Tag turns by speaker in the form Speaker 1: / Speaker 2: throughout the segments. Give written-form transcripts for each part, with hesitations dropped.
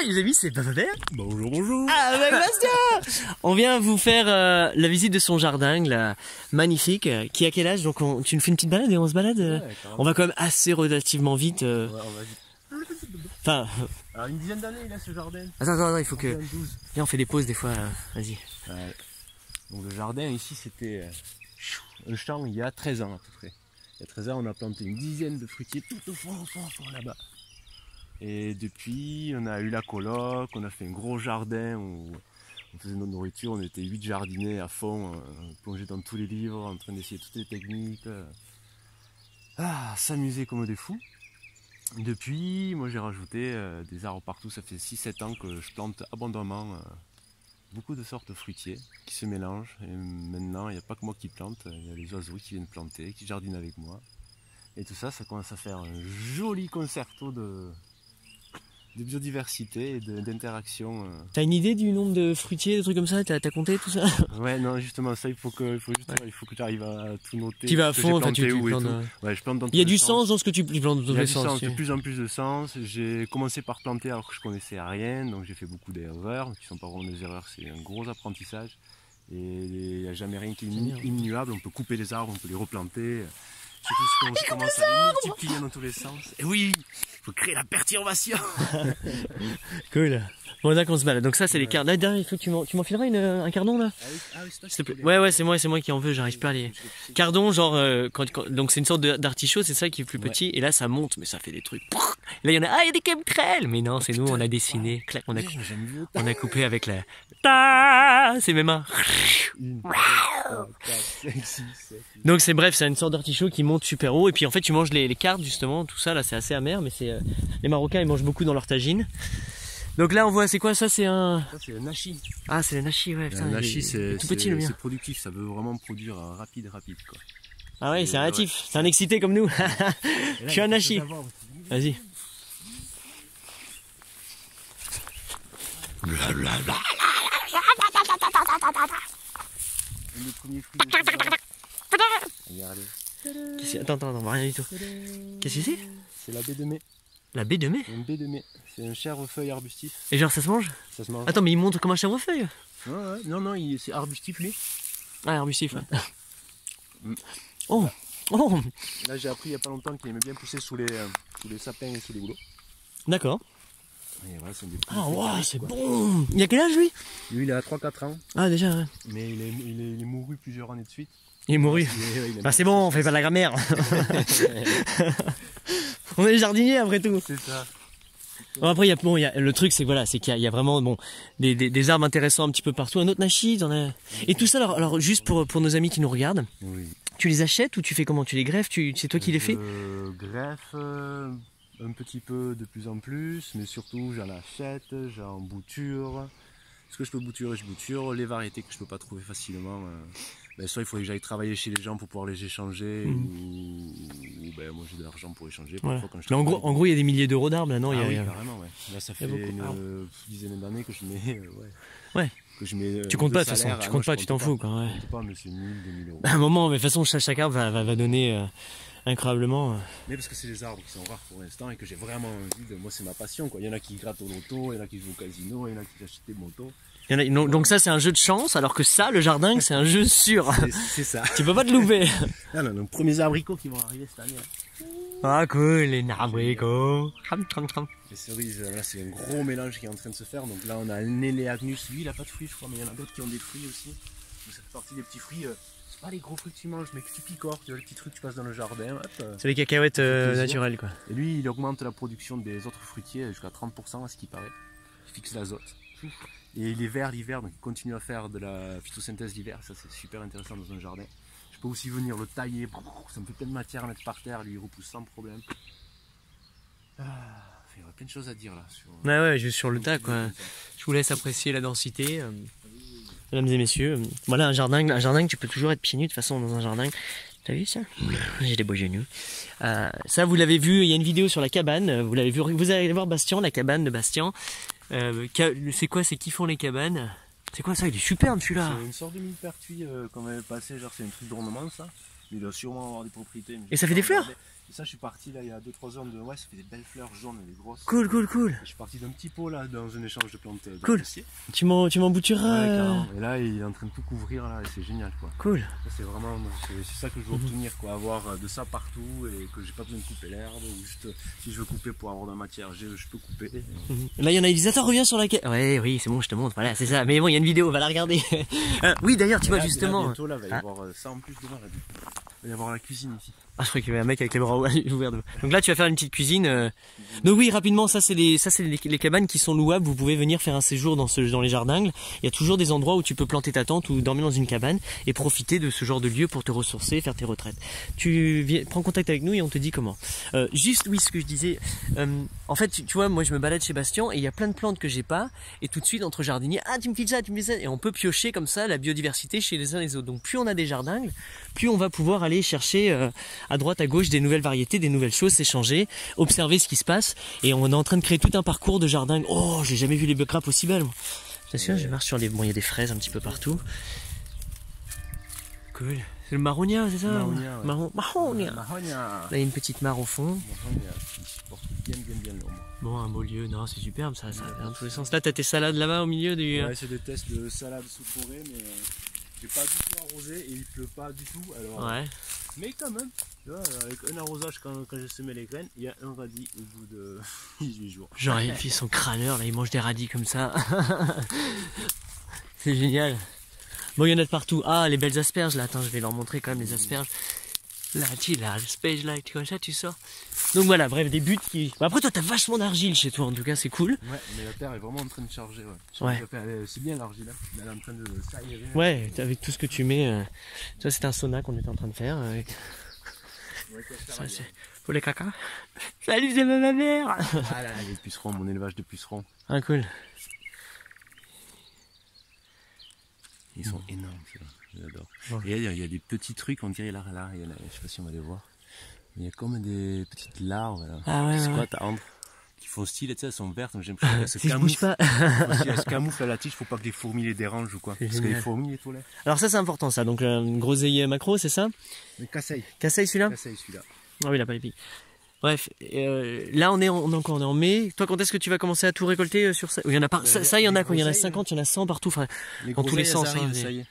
Speaker 1: les amis, c'est Bababert.
Speaker 2: Bonjour, bonjour.
Speaker 1: Ah, avec Bastien. On vient vous faire la visite de son jardin, là, magnifique. Qui a quel âge? Donc tu nous fais une petite balade et on se balade. On va quand même assez relativement vite.
Speaker 2: Ouais, on va vite.
Speaker 1: Enfin.
Speaker 2: Alors une dizaine d'années il a ce jardin.
Speaker 1: Attends, il faut que.
Speaker 2: 12.
Speaker 1: Viens, on fait des pauses des fois. Vas-y.
Speaker 2: Ouais. Donc le jardin ici c'était un champ il y a 13 ans à peu près. Il y a 13 ans on a planté une dizaine de fruitiers tout au fond là-bas. Et depuis on a eu la coloc, on a fait un gros jardin où on faisait notre nourriture, on était 8 jardiniers à fond, plongés dans tous les livres, en train d'essayer toutes les techniques. S'amuser comme des fous. Depuis, moi j'ai rajouté des arbres partout, ça fait 6-7 ans que je plante abondamment beaucoup de sortes de fruitiers qui se mélangent. Et maintenant, il n'y a pas que moi qui plante, il y a les oiseaux qui viennent planter, qui jardinent avec moi. Et tout ça, ça commence à faire un joli concerto de biodiversité et d'interaction.
Speaker 1: T'as une idée du nombre de fruitiers, des trucs comme ça? T'as compté tout ça?
Speaker 2: Ouais, non, justement, ça, il faut que j'arrive à tout noter.
Speaker 1: Tu vas à fond, enfin, tu
Speaker 2: plantes. Ouais, je plante dans tous les sens.
Speaker 1: Il y a du sens dans ce que tu plantes dans tous les sens.
Speaker 2: Il y a de plus en plus de sens. J'ai commencé par planter alors que je connaissais rien, donc j'ai fait beaucoup d'erreurs, qui sont pas vraiment des erreurs, c'est un gros apprentissage. Et il n'y a jamais rien qui est immuable, on peut couper les arbres, on peut les replanter. Surtout si on commence à les multiplier dans tous les sens. Et oui, il faut créer la perturbation.
Speaker 1: Cool. Bon, là qu'on se balade. Donc ça, c'est les cardons. Là, derrière, il faut que tu m'enfileras un cardon là. S'il te plaît. Ouais, c'est moi qui en veux. J'arrive pas à les. Cardon, genre donc c'est une sorte d'artichaut, c'est ça qui est plus petit. Et là, ça monte, mais ça fait des trucs. Là, il y en a. Il y a des chemtrails. Mais non, c'est nous, on a dessiné. Clac, on a coupé avec la. C'est mes mains. Donc c'est bref, c'est une sorte d'artichaut qui monte super haut. Et puis en fait, tu manges les cartes justement. Tout ça là, c'est assez amer, mais c'est les Marocains, ils mangent beaucoup dans leur tagine. Donc là on voit, c'est quoi ça? C'est un...
Speaker 2: Ça c'est le nachi.
Speaker 1: Ah, c'est le nachi, ouais. Putain,
Speaker 2: le nachi c'est
Speaker 1: tout petit le mien.
Speaker 2: C'est productif, ça veut vraiment produire rapide quoi.
Speaker 1: Ah ouais, c'est un natif, c'est un excité comme nous. Je suis un nachi. Vas-y.
Speaker 2: Le premier fruit Regardez.
Speaker 1: Attends, on voit rien du tout. Qu'est-ce que c'est?
Speaker 2: C'est la baie de mai.
Speaker 1: La baie de mai?
Speaker 2: Une baie de mai. C'est un chèvrefeuille arbustif.
Speaker 1: Et genre ça se mange?
Speaker 2: Ça se mange.
Speaker 1: Attends, mais il monte comme un chèvrefeuille?
Speaker 2: Non, c'est arbustif lui.
Speaker 1: Ah, arbustif, ouais. Oh.
Speaker 2: Là j'ai appris il n'y a pas longtemps qu'il aimait bien pousser sous les sapins et sous les bouleaux.
Speaker 1: D'accord.
Speaker 2: Et voilà, c'est des
Speaker 1: c'est bon. Il a quel âge lui?
Speaker 2: Lui il a 3-4 ans.
Speaker 1: Ah déjà, ouais.
Speaker 2: Mais il est mouru plusieurs années de suite.
Speaker 1: Il est mouru. Bah c'est bon, on fait pas de la grammaire. On est jardinier après tout.
Speaker 2: C'est ça.
Speaker 1: Bon, après, le truc, c'est que voilà, c'est qu'il y a vraiment des arbres intéressants un petit peu partout. Un autre nachi, et tout ça, alors juste pour nos amis qui nous regardent,
Speaker 2: oui.
Speaker 1: Tu les achètes ou tu fais comment? Tu les greffes? C'est toi qui les fais?
Speaker 2: Greffe un petit peu de plus en plus, mais surtout j'en achète, j'en bouture. Ce que je peux bouturer, je bouture. Les variétés que je peux pas trouver facilement, soit il faut que j'aille travailler chez les gens pour pouvoir les échanger, ou moi j'ai de l'argent pour échanger.
Speaker 1: Voilà. Mais en gros, il y a des milliers d'euros d'arbres là, non?
Speaker 2: Oui, carrément, ouais. Là, ça fait une dizaine d'années que je mets.
Speaker 1: Ouais.
Speaker 2: Que je mets,
Speaker 1: tu comptes pas de toute façon, tu t'en fous quoi. Ouais.
Speaker 2: Je compte pas, mais c'est 1000, 2000 euros.
Speaker 1: À un moment, mais de toute façon, chaque arbre va donner incroyablement.
Speaker 2: Mais parce que c'est des arbres qui sont rares pour l'instant et que j'ai vraiment envie de. Moi, c'est ma passion quoi. Il y en a qui grattent au loto, il y en a qui jouent au casino, il y en a qui achètent des motos.
Speaker 1: Donc ça c'est un jeu de chance, alors que ça, le jardin, c'est un jeu sûr.
Speaker 2: C'est ça.
Speaker 1: Tu peux pas te louper.
Speaker 2: Non, nos premiers abricots qui vont arriver cette année.
Speaker 1: Ah cool, les abricots.
Speaker 2: Les cerises, là c'est un gros mélange qui est en train de se faire. Donc là on a un Eleagnus, lui il a pas de fruits je crois, mais il y en a d'autres qui ont des fruits aussi. Donc ça fait partie des petits fruits, c'est pas les gros fruits que tu manges, mais que tu picores, tu vois les petits trucs que tu passes dans le jardin.
Speaker 1: C'est les cacahuètes naturelles quoi.
Speaker 2: Et lui il augmente la production des autres fruitiers jusqu'à 30% à ce qui paraît. Il fixe l'azote. Et il est vert l'hiver, donc il continue à faire de la phytosynthèse l'hiver, ça c'est super intéressant dans un jardin. Je peux aussi venir le tailler, ça me fait plein de matière à mettre par terre, lui il repousse sans problème. Il y aurait plein de choses à dire là.
Speaker 1: Ouais, juste sur le tas quoi. Je vous laisse apprécier la densité. Mesdames et messieurs, voilà un jardin que tu peux toujours être pieds nus de toute façon dans un jardin. T'as vu ça? J'ai des beaux genoux. Ça vous l'avez vu, il y a une vidéo sur la cabane, vous l'avez vu, vous allez voir Bastien, la cabane de Bastien. C'est quoi, c'est qui font les cabanes? C'est quoi ça? Il est superbe celui-là.
Speaker 2: C'est une sorte de millepertuis qu'on avait passé, genre c'est un truc d'ornement ça. Il doit sûrement avoir des propriétés.
Speaker 1: Et ça fait des fleurs?
Speaker 2: Et ça, je suis parti là il y a 2-3 ans de ouais, ça fait des belles fleurs jaunes, des grosses.
Speaker 1: Cool.
Speaker 2: Et je suis parti d'un petit pot là dans un échange de plantes.
Speaker 1: Cool. Tu m'en boutureras.
Speaker 2: Ouais, carrément. Et là, il est en train de tout couvrir là, et c'est génial quoi.
Speaker 1: Cool.
Speaker 2: C'est vraiment, c'est ça que je veux obtenir quoi, avoir de ça partout et que j'ai pas besoin de couper l'herbe ou juste si je veux couper pour avoir de la matière, je peux couper.
Speaker 1: Là, il y en a une visiteur, reviens sur laquelle. Ouais, oui, c'est bon, je te montre. Voilà, c'est ça. Mais bon, il y a une vidéo, va la regarder. Oui, d'ailleurs, tu vois justement.
Speaker 2: Bientôt là, il va y avoir ça en plus demain. Il va y avoir la cuisine ici.
Speaker 1: Ah, je croyais qu'il y avait un mec avec les bras ouverts. Donc là, tu vas faire une petite cuisine. Donc oui, rapidement, ça c'est les cabanes qui sont louables. Vous pouvez venir faire un séjour dans les jardins. Il y a toujours des endroits où tu peux planter ta tente ou dormir dans une cabane et profiter de ce genre de lieu pour te ressourcer, faire tes retraites. Prends contact avec nous et on te dit comment. Juste, oui, ce que je disais. En fait, tu vois, moi je me balade chez Bastien et il y a plein de plantes que j'ai pas. Et tout de suite, entre jardiniers, ah, tu me files ça, tu me fais ça. Et on peut piocher comme ça la biodiversité chez les uns et les autres. Donc plus on a des jardins, plus on va pouvoir aller chercher à droite, à gauche des nouvelles variétés, des nouvelles choses, s'échanger, observer ce qui se passe. Et on est en train de créer tout un parcours de jardin. Oh, j'ai jamais vu les grappes aussi belles. J'assure, je marche sur les... Bon, il y a des fraises un petit peu partout. Cool. C'est le marronia, c'est ça?
Speaker 2: Marronia, ouais.
Speaker 1: Marronia.
Speaker 2: Marronia.
Speaker 1: Là, il y a une petite mare au fond.
Speaker 2: Marronia, qui supporte bien l'ombre.
Speaker 1: Bon, un beau lieu. Non, c'est superbe, ça va dans tous les sens. Là, t'as tes salades là-bas au milieu du...
Speaker 2: Ouais, c'est des tests de salade sous forêt, mais j'ai pas du tout arrosé et il pleut pas du tout. Alors,
Speaker 1: ouais.
Speaker 2: Mais quand même, tu vois, avec un arrosage quand j'ai semé les graines, il y a un radis au bout de 18 jours.
Speaker 1: Genre, il fait son crâneur, là, il mange des radis comme ça. C'est génial. Bon, il y en a de partout. Ah, les belles asperges, là. Attends, je vais leur montrer quand même les asperges. Là, tu là, l'asperge, là, comme ça, tu sors. Donc voilà, bref, des buts qui... Bon, après, toi, t'as vachement d'argile chez toi, en tout cas, c'est cool.
Speaker 2: Ouais, mais la terre est vraiment en train de charger,
Speaker 1: ouais.
Speaker 2: C'est bien l'argile, hein. Elle est en train de s'aérer.
Speaker 1: Ouais, avec tout ce que tu mets. Ça, c'est un sauna qu'on était en train de faire. Ça, c'est... Pour les caca. Salut, c'est ma mère.
Speaker 2: Ah là, les pucerons, mon élevage de pucerons.
Speaker 1: Ah, cool.
Speaker 2: Ils sont énormes, ceux-là. J'adore. Ouais. Et il y a des petits trucs, on dirait là, je sais pas si on va les voir. Il y a comme des petites larves là.
Speaker 1: Ah ouais,
Speaker 2: c'est quoi ta hambre qui font style, tu sais, elles sont vertes, j'ai l'impression qu'elles se camouflent. Elles se camouflent à la tige, faut pas que les fourmis les dérangent ou quoi. Parce que les fourmis les toilettes.
Speaker 1: Alors ça c'est important ça, donc une groseille macro, c'est ça?
Speaker 2: Casseille.
Speaker 1: Casseille celui-là?
Speaker 2: Casseille celui-là.
Speaker 1: Ah oui, il a pas les pics. Bref, là on est en mai. Toi, quand est-ce que tu vas commencer à tout récolter sur ça? Il y en a pas, ça il y en a quoi? Il y en a 50, il y en a 100 partout, enfin, dans tous les sens.
Speaker 2: Ça y est.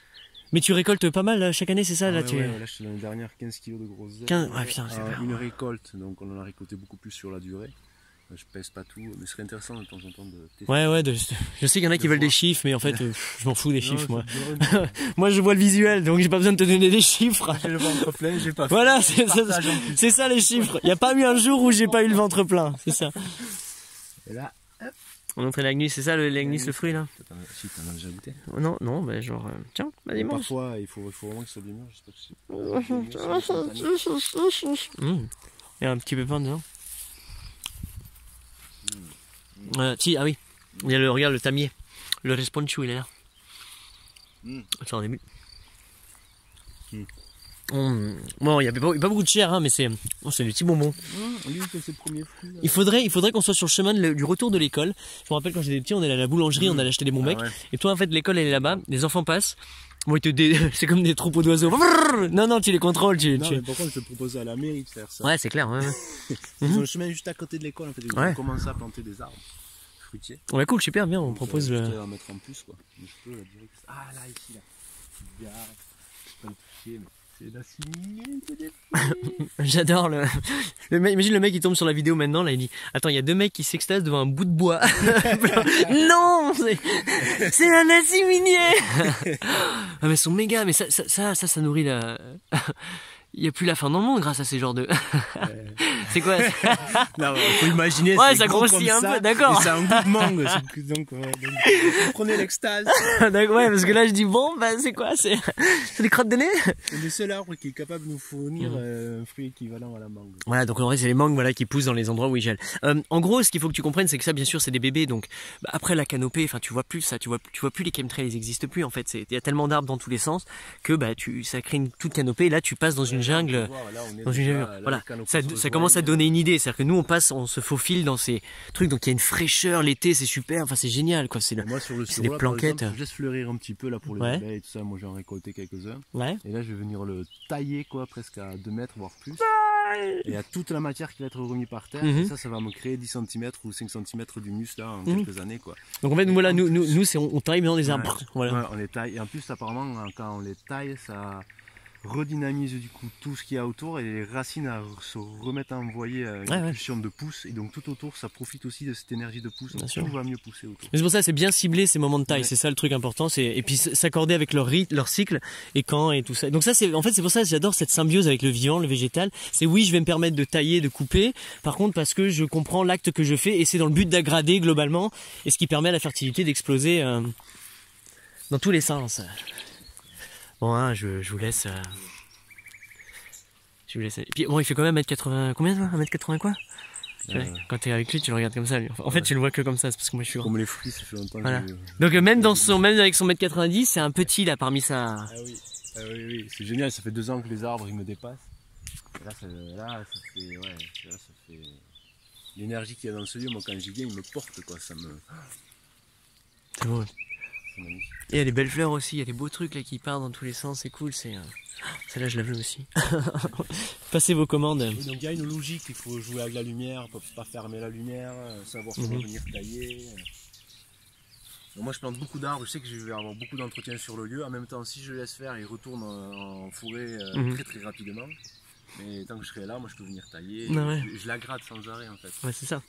Speaker 1: Mais tu récoltes pas mal chaque année, c'est ça? Là,
Speaker 2: ouais, là, je suis l'année dernière 15 kg de grosses
Speaker 1: 15... Ouais, putain, c'est
Speaker 2: une récolte, donc on en a récolté beaucoup plus sur la durée. Je pèse pas tout, mais ce serait intéressant de temps en temps de tester.
Speaker 1: Ouais, je sais qu'il y en a qui veulent des chiffres, mais en fait, je m'en fous des chiffres, moi. Moi, je vois le visuel, donc j'ai pas besoin de te donner des chiffres.
Speaker 2: J'ai le ventre plein, j'ai pas fait.
Speaker 1: Voilà, c'est ça les chiffres. Il n'y a pas eu un jour où j'ai pas eu le ventre plein, c'est ça.
Speaker 2: Et là, hop.
Speaker 1: On entrait l'agnus, c'est ça l'agnus, le fruit là?
Speaker 2: Si, t'en as déjà goûté?
Speaker 1: Non, bah genre, tiens, vas-y, mange.
Speaker 2: Parfois, il faut vraiment qu'il soit bien mûr, j'espère que c'est.
Speaker 1: Il y a un petit pépin dedans. Si, ah oui, il y a regarde le tamier, le responchu, il est là. C'est en début. Bon, il n'y a pas beaucoup de chair, hein, mais c'est des petits bonbons. Il faudrait qu'on soit sur le chemin du retour de l'école. Je me rappelle quand j'étais petit, on allait à la boulangerie, on allait acheter des bons becs. Ouais. Et toi, en fait, l'école elle est là-bas, les enfants passent. Bon, c'est comme des troupeaux d'oiseaux. Non, tu les contrôles.
Speaker 2: Mais pourquoi je te proposais à la mairie de faire ça?
Speaker 1: Ouais, c'est clair. Ouais.
Speaker 2: Ils ont le chemin juste à côté de l'école, en fait. Ils ont commencé à planter des arbres fruitiers.
Speaker 1: Ouais, cool, super bien. On propose
Speaker 2: le. Je vais en mettre en plus, quoi. Je peux la direct. Ah là, ici, là. Petite gare. Je peux pas le toucher, mais.
Speaker 1: J'adore le mec. Imagine le mec qui tombe sur la vidéo maintenant là, il dit attends, il y a deux mecs qui s'extasent devant un bout de bois. Non, c'est un assiminier. Ah mais ils sont méga, mais ça nourrit la. Il n'y a plus la fin dans le monde grâce à ces genres de. C'est quoi?
Speaker 2: Non, faut imaginer.
Speaker 1: Ouais, ça grossit un peu, d'accord.
Speaker 2: C'est un goût de mangue. Donc prenez l'extase.
Speaker 1: Ouais, parce que là, je dis bon, bah, c'est quoi? C'est des crottes de nez?
Speaker 2: C'est le seul arbre qui est capable de nous fournir un fruit équivalent à la mangue.
Speaker 1: Voilà, donc en vrai, c'est les mangues, voilà, qui poussent dans les endroits où ils gèlent. En gros, ce qu'il faut que tu comprennes, c'est que ça, bien sûr, c'est des bébés. Donc, après la canopée, enfin, tu vois plus ça, tu vois plus les chemtrails, ils existent plus, en fait. Il y a tellement d'arbres dans tous les sens que, ça crée une toute canopée. Et là, tu passes dans une jungle, voilà, ça commence à donner une idée, c'est-à-dire que nous on se faufile dans ces trucs, donc il y a une fraîcheur l'été, c'est super, enfin c'est génial quoi, c'est
Speaker 2: moi sur le
Speaker 1: des planquettes.
Speaker 2: Je laisse fleurir un petit peu là pour les abeilles et tout ça, moi j'ai en récolté quelques-uns.
Speaker 1: Ouais.
Speaker 2: Et là je vais venir le tailler quoi, presque à 2 mètres voire plus. Et il y a toute la matière qui va être remise par terre. Et ça va me créer 10 cm ou 5 cm d'humus là en quelques années, quoi.
Speaker 1: Donc en fait, voilà, nous on taille mais dans des arbres. Voilà.
Speaker 2: Ouais, on les taille. Et en plus, apparemment, quand on les taille, ça redynamise du coup tout ce qu'il y a autour et les racines se remettent à envoyer une impulsion de pouce, et donc tout autour ça profite aussi de cette énergie de pouce, donc tout va mieux pousser autour.
Speaker 1: Mais c'est pour ça, c'est bien ciblé ces moments de taille, c'est ça le truc important, et puis s'accorder avec leur rythme, leur cycle et quand et tout ça. Donc ça c'est en fait c'est pour ça que j'adore cette symbiose avec le vivant, le végétal. C'est oui, je vais me permettre de tailler, de couper, par contre parce que je comprends l'acte que je fais et c'est dans le but d'aggrader globalement, et ce qui permet à la fertilité d'exploser dans tous les sens. Bon, hein, je vous laisse. Je vous laisse. Et puis bon, il fait quand même 1m80. Combien toi 1m80 quoi Quand t'es avec lui, tu le regardes comme ça. Lui. En fait, tu le vois que comme ça, c'est parce que moi je suis.
Speaker 2: Comme les fruits, ça fait longtemps.
Speaker 1: Voilà. Donc même avec son 1m90, c'est un petit là parmi ça.
Speaker 2: Ah oui, oui, c'est génial. Ça fait 2 ans que les arbres ils me dépassent. Et là, ça fait l'énergie qu'il y a dans ce lieu. Moi, quand j'y viens, il me porte quoi. Ça me.
Speaker 1: C'est beau. Et il y a des belles fleurs aussi, il y a des beaux trucs là qui partent dans tous les sens, c'est cool, celle-là je la veux aussi. Passez vos commandes.
Speaker 2: Oui, donc il y a une logique, il faut jouer avec la lumière, pas fermer la lumière, savoir comment venir tailler. Donc moi je plante beaucoup d'arbres, je sais que je vais avoir beaucoup d'entretien sur le lieu, en même temps si je laisse faire, ils retournent en forêt très rapidement. Mais tant que je serai là, moi je peux venir tailler, je la gratte sans arrêt en fait.
Speaker 1: Ouais, c'est ça.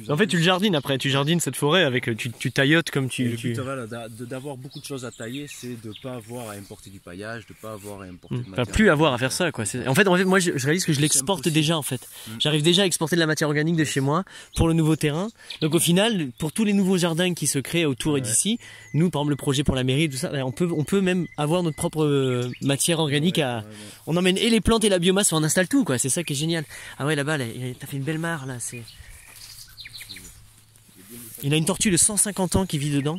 Speaker 1: En fait, tu le jardines après, tu jardines cette forêt avec, tu taillotes comme tu.
Speaker 2: Le but voilà, d'avoir beaucoup de choses à tailler, c'est de ne pas avoir à importer du paillage, de ne pas avoir à importer de matière.
Speaker 1: Pas plus avoir à faire ça quoi. En fait, moi je réalise que je l'exporte déjà en fait. J'arrive déjà à exporter de la matière organique de chez moi pour le nouveau terrain. Donc au final, pour tous les nouveaux jardins qui se créent autour et d'ici, nous par exemple le projet pour la mairie, tout ça, on peut même avoir notre propre matière organique on emmène et les plantes et la biomasse. On installe tout quoi, c'est ça qui est génial. Ah ouais là-bas, t'as fait une belle mare là, c'est. Il a une tortue de 150 ans qui vit dedans.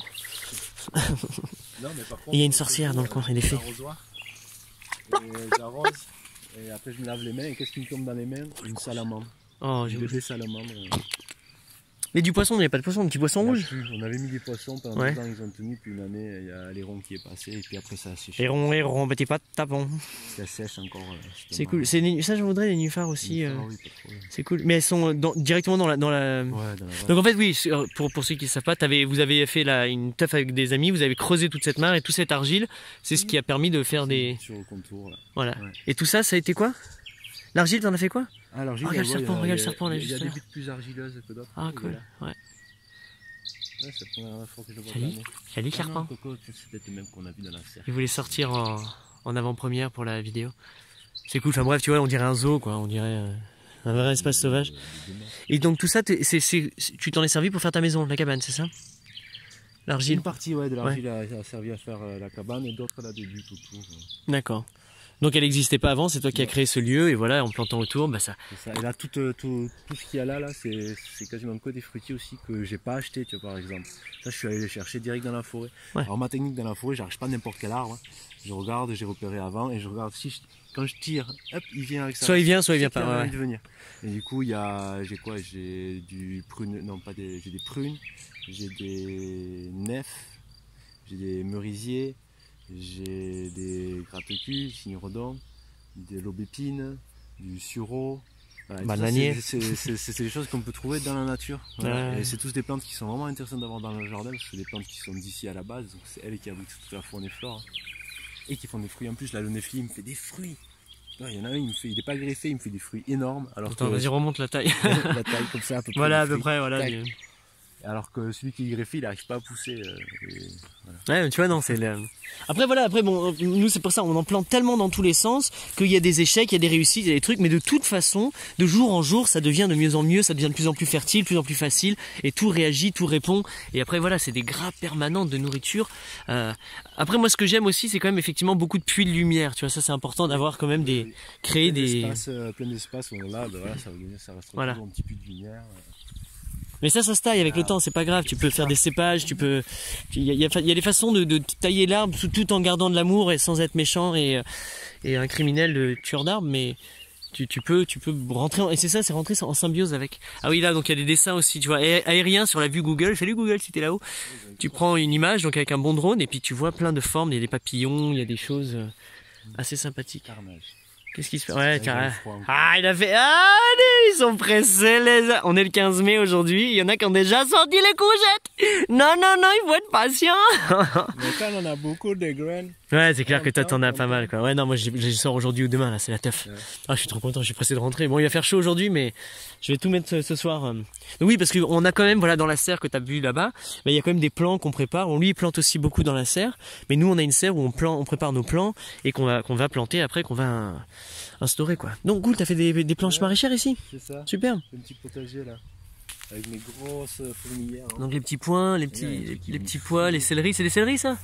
Speaker 2: Non, mais par contre,
Speaker 1: et il y a une sorcière dans le coin, elle est faite.
Speaker 2: J'arrose et après je me lave les mains et qu'est-ce qui me tombe dans les mains? Une salamandre.
Speaker 1: Oh, j'ai
Speaker 2: des salamandres.
Speaker 1: Mais du poisson, il n'y a pas de poisson, un petit poisson rouge.
Speaker 2: On avait mis des poissons pendant 2 ans, ils ont tenu, puis une année, il y a l'héron qui est passé, et puis après ça a séché.
Speaker 1: Héron, petit pas tapon.
Speaker 2: Ça sèche encore.
Speaker 1: C'est cool. Ça, je voudrais les nénuphars aussi.
Speaker 2: Oui,
Speaker 1: c'est cool. Mais elles sont directement dans la.
Speaker 2: Ouais, dans la
Speaker 1: Donc en fait, oui, pour ceux qui ne savent pas, vous avez fait une teuf avec des amis, vous avez creusé toute cette mare et toute cette argile, c'est ce qui a permis de faire des.
Speaker 2: Sur le contour, là.
Speaker 1: Voilà. Ouais. Et tout ça, ça a été quoi? L'argile, t'en as fait quoi?
Speaker 2: Ah, l'argile,
Speaker 1: regarde le serpent là,
Speaker 2: il y a des buttes plus argileuses que d'autres.
Speaker 1: Ah, cool. Ouais.
Speaker 2: Ouais, c'est la première fois que je vois
Speaker 1: ça. Salut, serpent.
Speaker 2: C'est peut-être le même qu'on a vu dans la serre.
Speaker 1: Il voulait sortir en avant-première pour la vidéo. C'est cool. Enfin bref, tu vois, on dirait un zoo, quoi. On dirait un vrai espace sauvage. Et donc tout ça, tu t'en es servi pour faire ta maison, la cabane, c'est ça? L'argile.
Speaker 2: Une partie, de l'argile a servi à faire la cabane et d'autres là des buttes autour.
Speaker 1: D'accord. Donc elle n'existait pas avant, c'est toi qui as créé ce lieu et voilà, en plantant autour, bah ça.
Speaker 2: Ça. Et là, tout ce qu'il y a là c'est quasiment que des fruitiers aussi que j'ai pas acheté, tu vois, par exemple. Ça, je suis allé les chercher direct dans la forêt. Ouais. Alors ma technique dans la forêt, j'arriche pas n'importe quel arbre. Je regarde, j'ai repéré avant et je regarde quand je tire, hop, il vient avec ça.
Speaker 1: Soit il vient pas.
Speaker 2: Ouais. De venir. Et du coup, j'ai du prune, non pas des, j'ai des prunes, j'ai des nefs, j'ai des merisiers. J'ai des gratte-culs, signes-redons, de l'aubépine, du sureau. Voilà,
Speaker 1: bananier.
Speaker 2: C'est des choses qu'on peut trouver dans la nature. Voilà. Et c'est tous des plantes qui sont vraiment intéressantes d'avoir dans le jardin parce que c'est des plantes qui sont d'ici à la base. Donc c'est elles qui abritent toute la faune et flore. Et qui font des fruits en plus. Là, le néfli, il me fait des fruits. Il y en a un, il n'est pas greffé, il me fait des fruits énormes.
Speaker 1: Attends, vas-y, remonte la taille.
Speaker 2: La taille comme ça, à peu près.
Speaker 1: Voilà, à peu près, voilà.
Speaker 2: Alors que celui qui est greffé, il n'arrive pas à pousser.
Speaker 1: Voilà. Ouais, tu vois, non, c'est. Après, bon, nous, c'est pour ça, on en plante tellement dans tous les sens qu'il y a des échecs, il y a des réussites, il y a des trucs, mais de toute façon, de jour en jour, ça devient de mieux en mieux, ça devient de plus en plus fertile, de plus en plus facile, et tout réagit, tout répond. Et après, voilà, c'est des grappes permanentes de nourriture. Après, moi, ce que j'aime aussi, c'est quand même effectivement beaucoup de puits de lumière. Tu vois, ça, c'est important d'avoir quand même créer des.
Speaker 2: Plein d'espace où on est là, voilà, ça reste toujours un petit puits de lumière.
Speaker 1: Mais ça se taille avec le temps, c'est pas grave. Tu peux faire des cépages, il y a des façons de tailler l'arbre tout en gardant de l'amour et sans être méchant et un criminel de tueur d'arbres, mais tu peux rentrer et c'est ça, c'est rentrer en symbiose avec. Ah oui, là donc il y a des dessins aussi, tu vois, aériens sur la vue Google. Salut Google, si t'es là-haut. Tu prends une image donc avec un bon drone et puis tu vois plein de formes, il y a des papillons, il y a des choses assez sympathiques.
Speaker 2: Carnage.
Speaker 1: Qu'est-ce qui se passe? Ouais, tiens.
Speaker 2: froid encore.
Speaker 1: Ah, il a fait. Ah, allez, ils sont pressés, les. On est le 15 mai aujourd'hui. Il y en a qui ont déjà sorti les courgettes. Non, non, non, il faut être patient.
Speaker 2: Mais quand on a beaucoup de graines.
Speaker 1: Ouais, c'est clair que toi t'en as pas mal, quoi. Ouais, non, moi je sors aujourd'hui ou demain, là, c'est la teuf.
Speaker 2: Ouais.
Speaker 1: Ah, je suis trop content, je suis pressé de rentrer. Bon, il va faire chaud aujourd'hui, mais je vais tout mettre ce soir. Donc oui, parce qu'on a quand même, voilà, dans la serre que t'as vu là-bas, mais il y a quand même des plants qu'on prépare. Bon, lui, il plante aussi beaucoup dans la serre, mais nous, on a une serre où on prépare nos plants et qu'on va planter après, qu'on va instaurer, quoi. Donc, cool, t'as fait des planches maraîchères ici?
Speaker 2: C'est ça.
Speaker 1: Super.
Speaker 2: Un petit potager là. Avec mes grosses fourmilières. Hein.
Speaker 1: Donc les petits points, les petits pois, les céleris, c'est des céleris ça?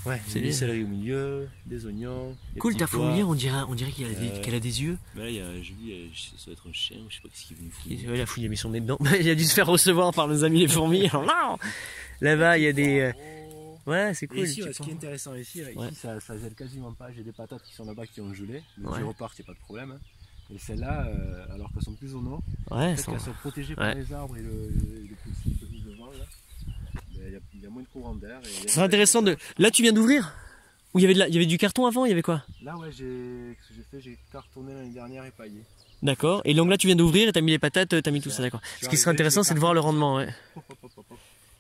Speaker 2: Ouais, c'est des céleris au milieu, des oignons.
Speaker 1: Cool, ta
Speaker 2: pois.
Speaker 1: fourmilière, on dirait qu'elle a des yeux.
Speaker 2: Mais là, j'ai vu, ça doit être un chien, je sais pas ce qu'il est venu fouiller.
Speaker 1: Ouais, la fouille, il a mis son nez dedans. Il a dû se faire recevoir par nos amis les fourmis. Alors, non. Là-bas, il y a des. Ouais, c'est cool.
Speaker 2: Et ici, ce qui est intéressant ici, ça gèle quasiment pas. J'ai des patates qui sont là-bas qui ont gelé. Donc je repars, il n'y a pas de problème. Hein. Et celles-là, alors qu'elles sont plus au nord, qu'elles sont protégées par les arbres et le petit devant là. Il y a moins de courant d'air.
Speaker 1: C'est intéressant de. Là, tu viens d'ouvrir? Ou il y avait du carton avant? Il y avait quoi?
Speaker 2: Là, ouais, j'ai cartonné l'année dernière et paillé.
Speaker 1: D'accord. Et donc là, tu viens d'ouvrir et t'as mis les patates, t'as mis tout ça, d'accord. Ce qui serait intéressant, c'est de voir le rendement, ouais.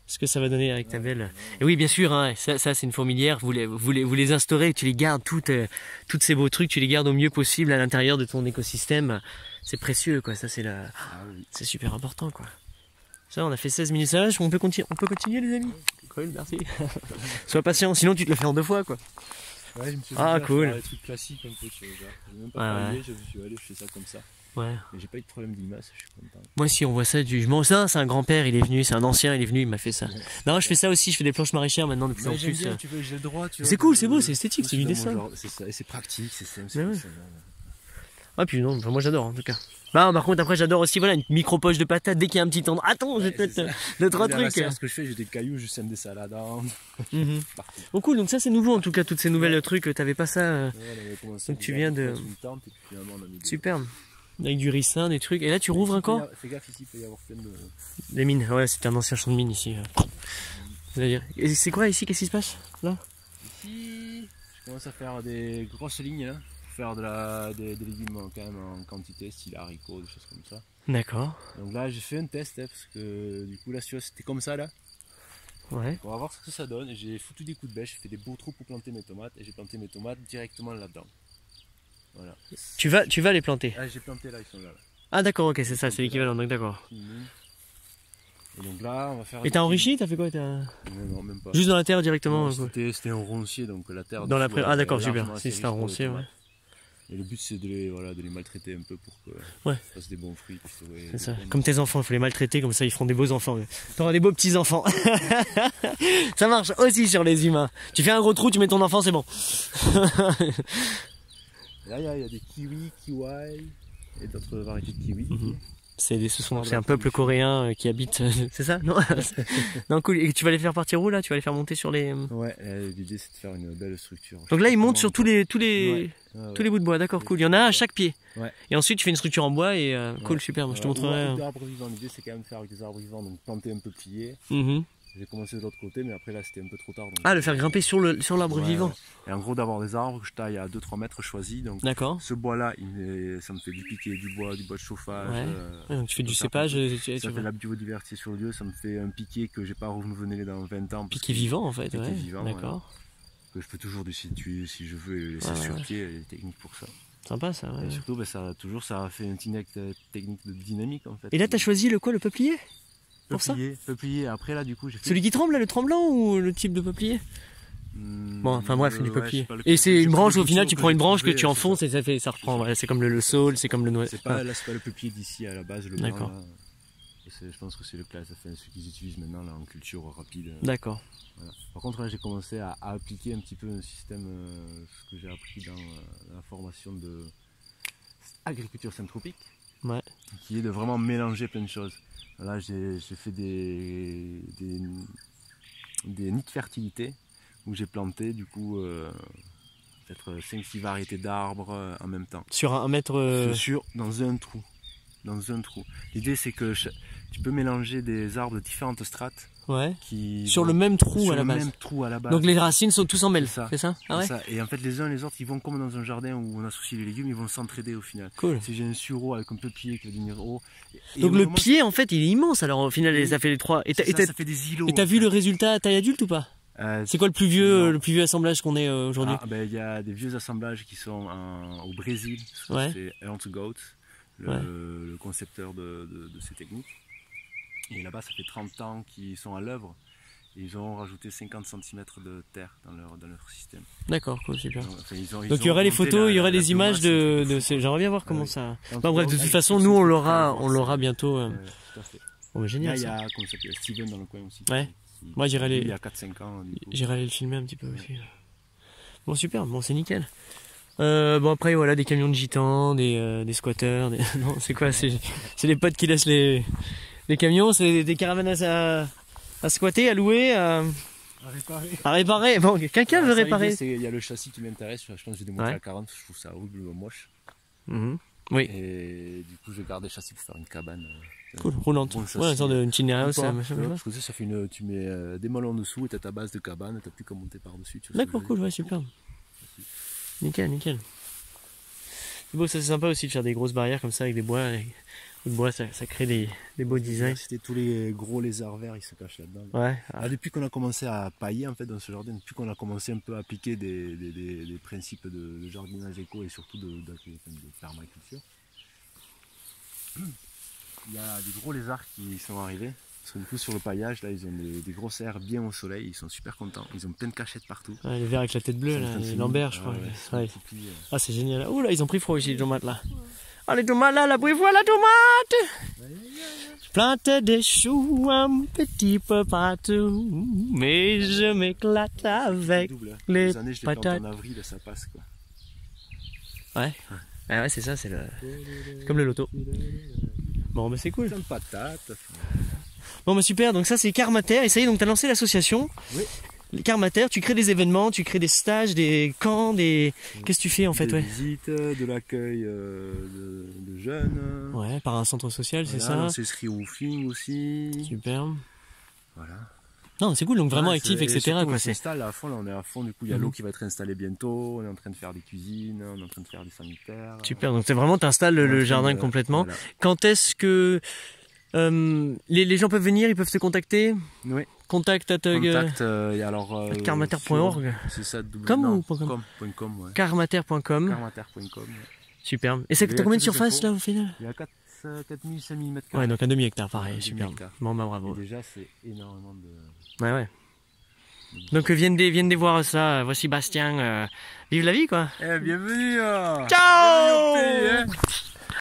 Speaker 1: Ce que ça va donner avec ta belle. Et oui, bien sûr, hein, ça c'est une fourmilière. Vous les instaurez, tu les gardes toutes ces beaux trucs, tu les gardes au mieux possible à l'intérieur de ton écosystème. C'est précieux, quoi. Ça, c'est super important, quoi. Ça, on a fait 16 minutes. Ça, on peut continuer, les amis. Cool, merci. Sois patient, sinon tu te le fais en 2 fois, quoi.
Speaker 2: Ouais, je me suis dit,
Speaker 1: cool.
Speaker 2: des trucs classiques un peu, tu vois. J'ai même pas travaillé, je me suis dit, allez, je fais ça comme ça.
Speaker 1: Ouais.
Speaker 2: Mais j'ai pas eu de problème d'image, je suis content.
Speaker 1: Moi, si on voit ça, ça, c'est un grand-père, il est venu, c'est un ancien, il est venu, il m'a fait ça. Non, je fais ça aussi, je fais des planches maraîchères maintenant de plus en plus.
Speaker 2: Tu veux, j'ai le droit, tu vois.
Speaker 1: C'est cool, c'est beau, c'est esthétique, c'est du dessin.
Speaker 2: C'est ça, et c'est pratique, c'est simple.
Speaker 1: Ah, puis non, moi j'adore en tout cas. Bah, par contre, après, j'adore aussi, voilà, une micro-poche de patates dès qu'il y a un petit temps. Attends, j'ai peut-être 2-3 trucs.
Speaker 2: Ce que je fais, j'ai des cailloux, je sème des salades.
Speaker 1: Bon, cool, donc ça c'est nouveau en tout cas, toutes ces nouvelles trucs, t'avais pas ça. Donc tu viens de. Super. Avec du ricin, des trucs. Et là, tu rouvres encore?
Speaker 2: Fais gaffe, ici, il peut y avoir plein de.
Speaker 1: Des mines, ouais, c'était un ancien champ de mine ici. Et c'est quoi ici? Qu'est-ce qui se passe là?
Speaker 2: Ici, je commence à faire des grosses lignes là. Faire des légumes quand même en quantité, style haricots, des choses comme ça.
Speaker 1: D'accord.
Speaker 2: Donc là j'ai fait un test parce que du coup là c'était comme ça là.
Speaker 1: Ouais.
Speaker 2: On va voir ce que ça donne. J'ai foutu des coups de bêche, j'ai fait des beaux trous pour planter mes tomates et j'ai planté mes tomates directement là-dedans. Voilà.
Speaker 1: Tu vas les planter?
Speaker 2: Ah, j'ai planté là, ils sont là.
Speaker 1: Ah d'accord, ok, c'est ça, c'est l'équivalent, donc d'accord.
Speaker 2: Et donc là, on va faire.
Speaker 1: Et t'as enrichi? T'as fait quoi?
Speaker 2: Non, même pas.
Speaker 1: Juste dans la terre directement?
Speaker 2: C'était un roncier, donc la terre.
Speaker 1: Dans ah d'accord, super. Si c'est un roncier, ouais.
Speaker 2: Et le but c'est de les maltraiter un peu pour que
Speaker 1: ça
Speaker 2: fassent des bons fruits.
Speaker 1: C'est ça. Comme tes enfants, il faut les maltraiter, comme ça ils feront des beaux enfants. T'auras des beaux petits enfants. Ça marche aussi sur les humains. Tu fais un gros trou, tu mets ton enfant, c'est bon.
Speaker 2: Là il y a des kiwis, kiwai et d'autres variétés de kiwis.
Speaker 1: C'est un peuple coréen qui habite. C'est ça? Non. Non, cool. Et tu vas les faire partir où là? Tu vas les faire monter sur les.
Speaker 2: Ouais, l'idée c'est de faire une belle structure.
Speaker 1: Donc là ils montent sur tous les bouts de bois, d'accord, cool. Il y en a un à chaque pied.
Speaker 2: Ouais.
Speaker 1: Et ensuite tu fais une structure en bois et cool, super. Moi je te montrerai.
Speaker 2: L'idée c'est quand même de faire avec des arbres vivants, donc planter un peuplier. J'ai commencé de l'autre côté, mais après là c'était un peu trop tard. Donc...
Speaker 1: le faire grimper sur l'arbre vivant.
Speaker 2: Et en gros d'avoir des arbres que je taille à 2-3 mètres choisis. Donc ce bois là, ça me fait du piquet, du bois de chauffage.
Speaker 1: Donc tu fais du cépage.
Speaker 2: Ça fait la biodiversité sur le lieu, ça me fait un piquet que j'ai pas renouvelé dans 20 ans.
Speaker 1: Piquet vivant en fait,
Speaker 2: piquet vivant,
Speaker 1: d'accord.
Speaker 2: Que je peux toujours destituer si je veux et laisser sur pied, il y a des techniques pour ça.
Speaker 1: Sympa ça, ouais.
Speaker 2: Et surtout ça a fait une technique de dynamique en fait.
Speaker 1: Et là t'as choisi le peuplier? Pour
Speaker 2: peuplier, après là du coup j'ai fait...
Speaker 1: Celui qui tremble là, le tremblant ou le type de peuplier? Bon, enfin bref, du peuplier. Et c'est une branche, au final tu prends une branche que tu enfonces et ça reprend, voilà, c'est comme le saule, c'est comme le noix.
Speaker 2: C'est pas le peuplier d'ici à la base, le
Speaker 1: d'accord.
Speaker 2: Blanc, là, je pense que c'est le classe, ce qu'ils utilisent maintenant là, en culture rapide.
Speaker 1: D'accord.
Speaker 2: Voilà. Par contre là j'ai commencé à appliquer un petit peu un système, ce que j'ai appris dans la formation de agriculture syntropique, qui est de vraiment mélanger plein de choses. Là j'ai fait des nids de fertilité où j'ai planté du coup peut-être 5-6 variétés d'arbres en même temps.
Speaker 1: Sur un mètre
Speaker 2: dans un trou. L'idée c'est que tu peux mélanger des arbres de différentes strates
Speaker 1: Ouais.
Speaker 2: Qui
Speaker 1: Sur le même trou
Speaker 2: sur
Speaker 1: à la
Speaker 2: le
Speaker 1: base.
Speaker 2: même trou à la base.
Speaker 1: Donc les racines sont tous en mêle, c'est ça? Ah ouais?
Speaker 2: Ça. Et en fait, les uns les autres, ils vont comme dans un jardin où on associe les légumes, ils vont s'entraider au final.
Speaker 1: Cool.
Speaker 2: Si j'ai un sureau avec un peuplier qui va devenir haut.
Speaker 1: Donc le pied, en fait, il est immense alors au final, ça fait les trois. Et
Speaker 2: ça fait des îlots.
Speaker 1: Et t'as vu le résultat à taille adulte ou pas? C'est quoi le plus vieux assemblage qu'on ait aujourd'hui?
Speaker 2: Il y a des vieux assemblages qui sont au Brésil.
Speaker 1: Ouais.
Speaker 2: C'est Ernst Goetz, le concepteur de ces techniques. Et là-bas, ça fait 30 ans qu'ils sont à l'œuvre. Et ils ont rajouté 50 cm de terre dans leur système.
Speaker 1: D'accord, cool, super.
Speaker 2: Donc
Speaker 1: il y aurait les photos, il y aurait des images de ces. J'aimerais bien voir comment ça. Bon, bref, de toute façon, nous on l'aura bientôt.
Speaker 2: Tout à fait.
Speaker 1: Bon, mais génial.
Speaker 2: Là, il y a Steven dans le coin aussi.
Speaker 1: Ouais. Moi, j'irai aller.
Speaker 2: Il y a 4-5 ans.
Speaker 1: J'irai aller le filmer un petit peu aussi. Bon, super, bon, c'est nickel. Bon, après, voilà, des camions de gitans, des squatteurs. Non, c'est quoi? C'est les potes qui laissent les camions, c'est des caravanes à squatter, à louer, à réparer. Bon, quelqu'un veut réparer.
Speaker 2: Il y a le châssis qui m'intéresse, je pense que je vais démonter à 40, je trouve ça horriblement moche.
Speaker 1: Oui.
Speaker 2: Et du coup, je garde le châssis pour faire une cabane.
Speaker 1: Cool, roulante. Bon une sorte de Chineros.
Speaker 2: Parce que ça fait tu mets des mollons en dessous et t'as ta base de cabane, t'as plus qu'à monter par-dessus.
Speaker 1: D'accord, cool, ouais, super. Nickel, nickel. C'est beau, ça c'est sympa aussi de faire des grosses barrières comme ça avec des bois. Le bois, ça crée des beaux designs.
Speaker 2: C'était tous les gros lézards verts, ils se cachent là-dedans.
Speaker 1: Ouais.
Speaker 2: Depuis qu'on a commencé à pailler en fait dans ce jardin, depuis qu'on a commencé un peu à appliquer des principes de jardinage éco et surtout de permaculture, il y a des gros lézards qui sont arrivés. Parce que du coup sur le paillage là ils ont des grosses aires bien au soleil, ils sont super contents, ils ont plein de cachettes partout.
Speaker 1: Ouais, les verts avec la tête bleue, là, les Lambert je crois. Ouais. Ah c'est génial. Ouh là ils ont pris froid aussi les tomates là. Ah les tomates là, la brivois la tomate. Je plante des choux un petit peu partout, mais je m'éclate avec les patates.
Speaker 2: En avril ça passe quoi.
Speaker 1: Ouais. Ah ouais c'est ça, c'est comme le loto. Bon bah c'est cool.
Speaker 2: Plein de patates.
Speaker 1: Bon bah super, donc ça c'est Carmater, et ça y est, donc tu as lancé l'association. Oui. Carmater, tu crées des événements, tu crées des stages, des camps, Qu'est-ce que tu fais en fait?
Speaker 2: Des visites, de l'accueil de jeunes.
Speaker 1: Ouais, par un centre social, c'est ça.
Speaker 2: On s'inscrit au woofing aussi.
Speaker 1: Super.
Speaker 2: Voilà.
Speaker 1: Non, c'est cool, donc vraiment actif, etc.
Speaker 2: On s'installe à fond, là on est à fond, du coup il y a l'eau qui va être installée bientôt, on est en train de faire des cuisines, on est en train de faire des sanitaires.
Speaker 1: Super, donc vraiment t'installes le jardin complètement. Voilà. Quand est-ce que les gens peuvent venir, ils peuvent te contacter?
Speaker 2: Oui.
Speaker 1: Contact
Speaker 2: carmater.org. C'est ça,
Speaker 1: .com.
Speaker 2: Ouais.
Speaker 1: Carmater.com.
Speaker 2: Carmater.com. Ouais.
Speaker 1: Super. Et t'as combien de surface là au final?
Speaker 2: Il y a 4000-5000 mètres carrés.
Speaker 1: Ouais, donc un demi-hectare, pareil, super. Bon bah bravo.
Speaker 2: Et déjà c'est énormément de...
Speaker 1: Ouais. Donc viennent voir ça, voici Bastien, vive la vie quoi.
Speaker 2: Bienvenue.
Speaker 1: Ciao.